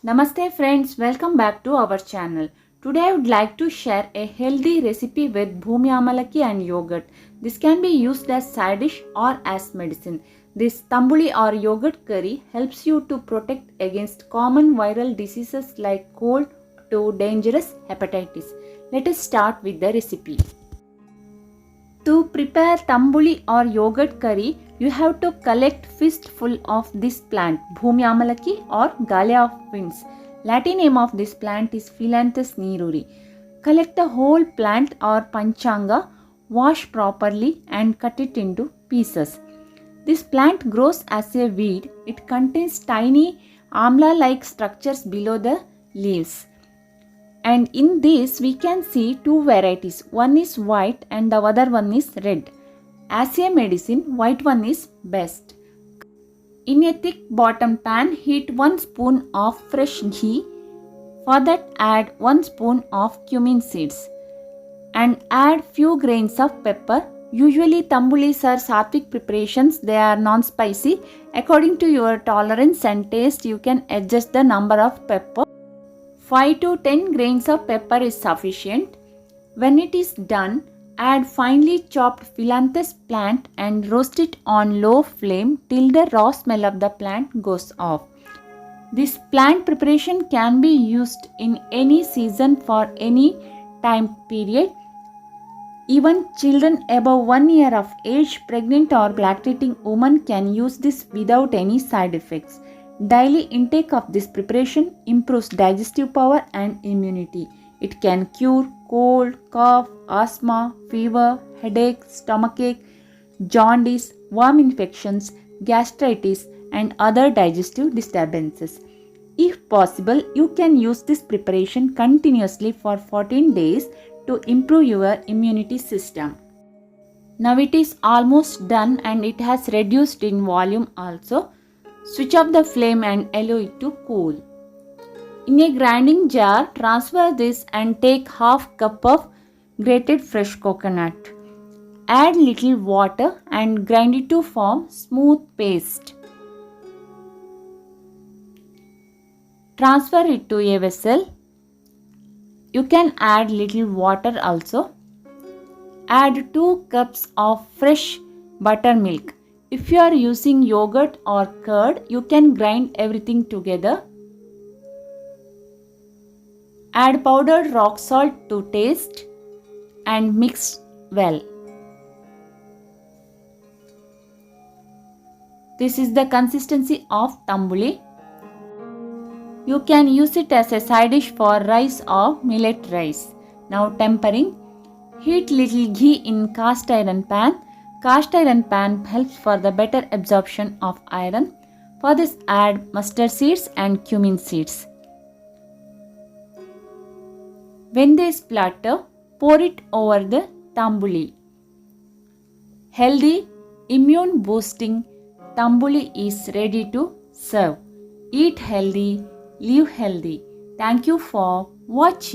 Namaste friends, welcome back to our channel. Today I would like to share a healthy recipe with bhumi amalaki and yogurt. This can be used as side dish or as medicine. This tambuli or yogurt curry helps you to protect against common viral diseases like cold to dangerous hepatitis. Let us start with the recipe. To prepare tambuli or yogurt curry, you have to collect fistful of this plant, Bhumi amalaki or Galea of winds. Latin name of this plant is Phyllanthus neruri. Collect the whole plant or panchanga, wash properly and cut it into pieces. This plant grows as a weed. It contains tiny amla-like structures below the leaves. And in this we can see two varieties. One is white and the other one is red. As a medicine, white one is best. In a thick bottom pan, heat 1 spoon of fresh ghee. For that add 1 spoon of cumin seeds. And add few grains of pepper. Usually tambulis are sattvic preparations. They are non-spicy. According to your tolerance and taste, you can adjust the number of pepper. 5 to 10 grains of pepper is sufficient. When it is done, add finely chopped phyllanthus plant and roast it on low flame till the raw smell of the plant goes off. This plant preparation can be used in any season for any time period. Even children above 1 year of age, pregnant or lactating women can use this without any side effects. Daily intake of this preparation improves digestive power and immunity. It can cure cold, cough, asthma, fever, headache, stomachache, jaundice, worm infections, gastritis, and other digestive disturbances. If possible, you can use this preparation continuously for 14 days to improve your immunity system. Now it is almost done and it has reduced in volume also. Switch off the flame and allow it to cool. In a grinding jar, transfer this and take half cup of grated fresh coconut. Add little water and grind it to form smooth paste. Transfer it to a vessel. You can add little water also. Add 2 cups of fresh buttermilk. If you are using yogurt or curd, you can grind everything together. Add powdered rock salt to taste and mix well. This is the consistency of tambuli. You can use it as a side dish for rice or millet rice. Now tempering. Heat little ghee in cast iron pan. Cast iron pan helps for the better absorption of iron. For this add mustard seeds and cumin seeds. When they splutter, pour it over the tambuli. Healthy, immune boosting tambuli is ready to serve. Eat healthy, live healthy. Thank you for watching.